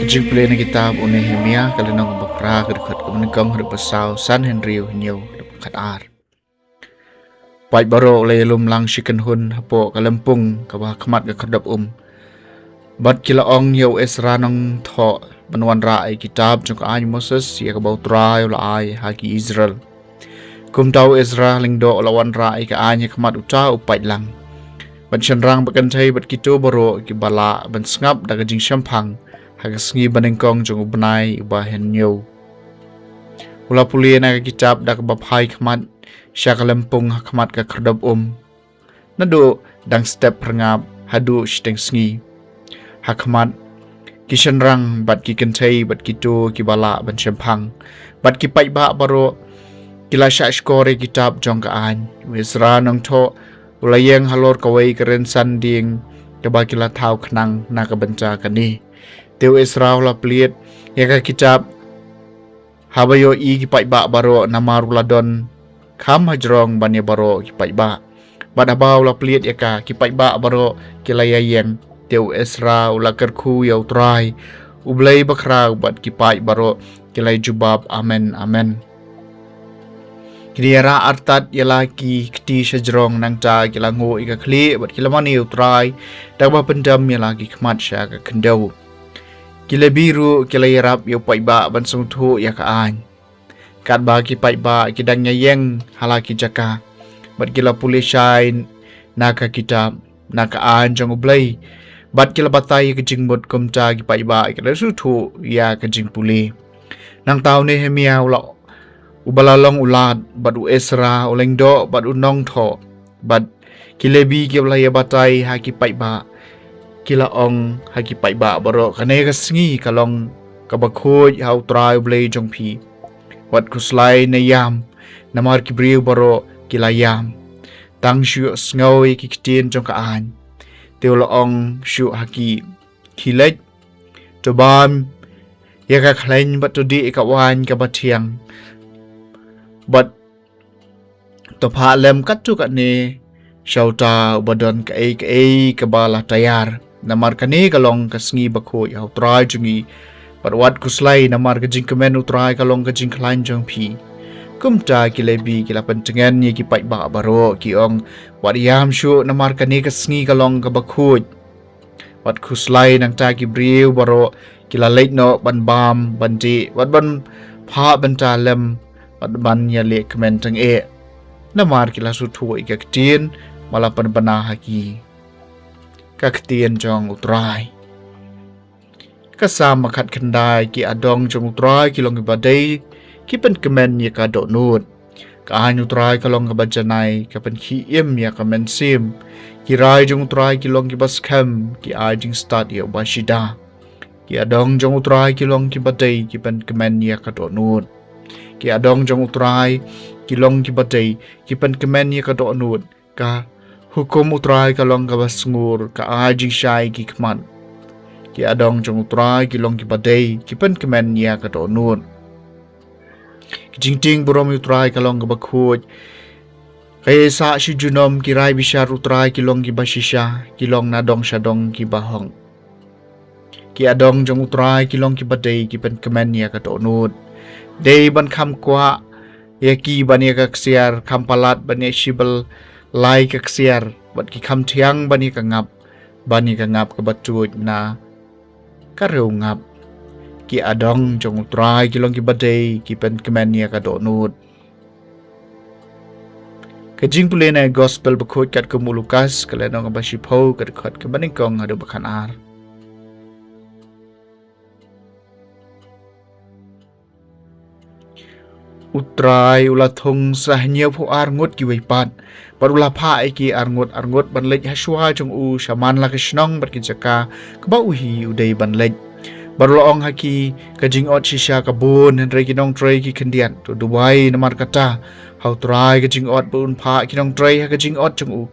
Kajing pulih na kitab o Nehemia kalinang bakra kadukhat kumanikang hadapasaw San Henrio hinyaw hadapakat ar. Pait baro layalum lang shikanhun hapo kalampung kabahakamat kakadap Bat kilaong yaw Esra ng tho banuan raay kitab jong kaany Moses siya kabaw tray ula ay haki Israel. Kumtaw Ezra lingdo lawan raay kaanya kamat uta upait lang. Ban syanrang bakantay bat kito baro kibala ban sngap dagajing syampang hagasngi banengkong jong ubnay ibahen nyo. Ula puli na kitab da kabaphay kamat siya kalampung hakamat kakardab Nado dang step rangap hadu siteng sngi. Hakamat kisyanrang bat kikantay bat kito kibala ban syampang. Bat kipay ba baro kila siya skore kitab jong kaan. Wisra nang to ulayang halor kaway karensan ding kaba kila tau kanang nakabanta kani. Teo Esra ula pliit yaka kitab habayo i kipay ba baro namaruladon kam hajrong banya baro kipay ba. Badabaw ula pliit yaka kipay ba baro kilayayang Teo Esra ula kerku yaw try ublay bakraw bat kipay baro kilay jubab amen amen. Kiniyara artat yalaki kti syajrong nang ta kilango ikakli bat kilamani utray dagba pendam yalaki kemat sya kakendaw. Kila biru kila yarap yaw paiba ban sungtu ya kaan. Kat ba kipay ba kidang nyayeng halaki jaka. Bat kila puli syay naka kitab nakaan jong ublay. Bat kila batay kajing mut kumta kipay ba kila sutu ya kajing puli. Nang tao Nehemia ula ubalalong ulad bat u Esra uleng do bat unong tho bat kilebi kila ya batay haki pay ba. Kila ong haki pay ba baro kanay kasngi kalong kabakhoy haw try ublay jong pi. Wat kuslay na yam namar kibriw baro kila yam. Tang syu sngaw kikitin jong kaan. Teula ong syu haki kilaj tobam yaka klain bat tudi ikawan kabatiang. Bat topa lem katu kat ni syauta ubadon kaay kabala tayar. Namar kani kalong kasngi bakhoy haw try jungi bat wat kuslay namar kajing kemen utray kalong kajing klain jong pi. Kumta kilebi kila pentengan ye ki pait ba baro kiong wat yam syu namar kani kasngi kalong kabakhoy. Wat kuslay nang ta ki briw baro kila late no ban bam bandi wat ban pha banta lem wat ban ya le kemen teng namar kila sutu ikaktin malapan banah haki kaktian jong utray. Kasama kat kendai ki adong jong utray kilong ibadai ki pen kemen ya ka do nut. Kaan utray kalong kabajanay kapen ki im ya kamen sim. Ki rai jong utray kilong ki baskem ki ajing start ya ubashida. Ki adong jong utray kilong ki badai ki pen kemen ya ka do nut. Ki adong jong utray kilong ki badai ki pen kemen ya ka do nut. Ka hukum utray kalong kabasngur ka ajing syay ki keman. Ki adong jong utray kilong ki badai ki pen kemen ya ka do nut. Kijingting burom utray kalong kabakhoy. Kaya sa si junom kiray bisyar utray kilong ki basisya kilong nadong syadong ki bahong. Ki adong jong utray kilong ki badai ki pen kemen ya ka do nut. Day ban kam kwa yaki ban ya kaksiar kampalat ban ya shibel lai kaksiar bat ki kam tiang ban ya kangap kabatut na karew ngap. Ki adong jong utray kilong ki badai ki pen kemen ya ka do nut. Kajing puli na gospel bakot kat kumulukas kalenong abasipaw kat kat kabaningkong hadu bakanar. Utray ula thong sahnya pu arngut ki weipat. Barula pa ki arngut banlej haswa jong u shaman la kishnong bat kijaka kaba uhi uday banlej. Barula ong haki kajing ot shisha kabun henry kinong tray ki kendian tu duway namar kata. Haw try kajing ot bun pa kinong tray ha kajing ot jong u.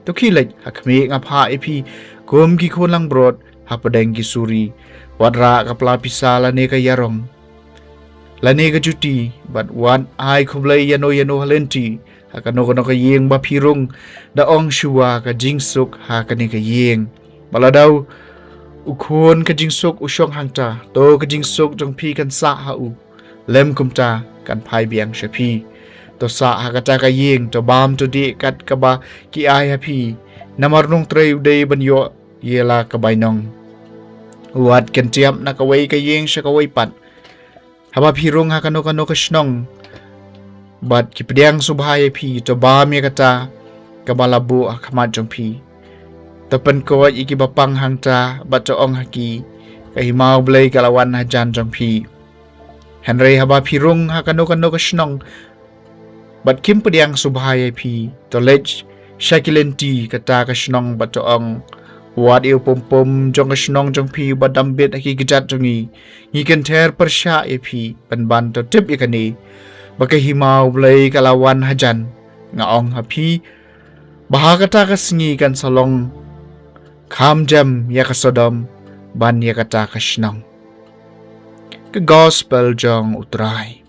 Tu kilej hakmi nga pa ipi kum ki kulang brod hapadeng ki suri. Wadra kapla pisala ne ka yarong. Lani ka juti bat wan ay kublay yano halenti hakano ka yeng bapirong daong syua ka jingsuk ha kani ka yeng baladaw ukun kajing suk usyong hangta to kajing suk jong pi kan sa ha u lem kumta kan phai biang shepi to sa ha kata ka yeng to bam to di kat ka ba ki ai ha pi namar nong trei dei ban yo yela ka bai nong wat kan tiam na ka wei ka yeng sha ka wei pat haba pi rong ha kano ka shnong bat ki pdiang subhai pi to bam ya kata ka balabu akhamat jong pi tapan ko iki bapang hangta bato ong haki kahimau blay kalawan hajan jong pi Henry haba pirung hakano ka shnong bat kim pediang subhaya pi to lej shakilenti kata ka shnong bato ong wat yêu pom jong ka shnong jong pi badam bit haki gejat jongi ngi kan ther persha e pi ban to tip ikani bakahimau blay kalawan hajan nga ong hapi bahagata ka singi kan salong kham jam ya ka sodom ban ya kata ka shnong ka gospel jong utrai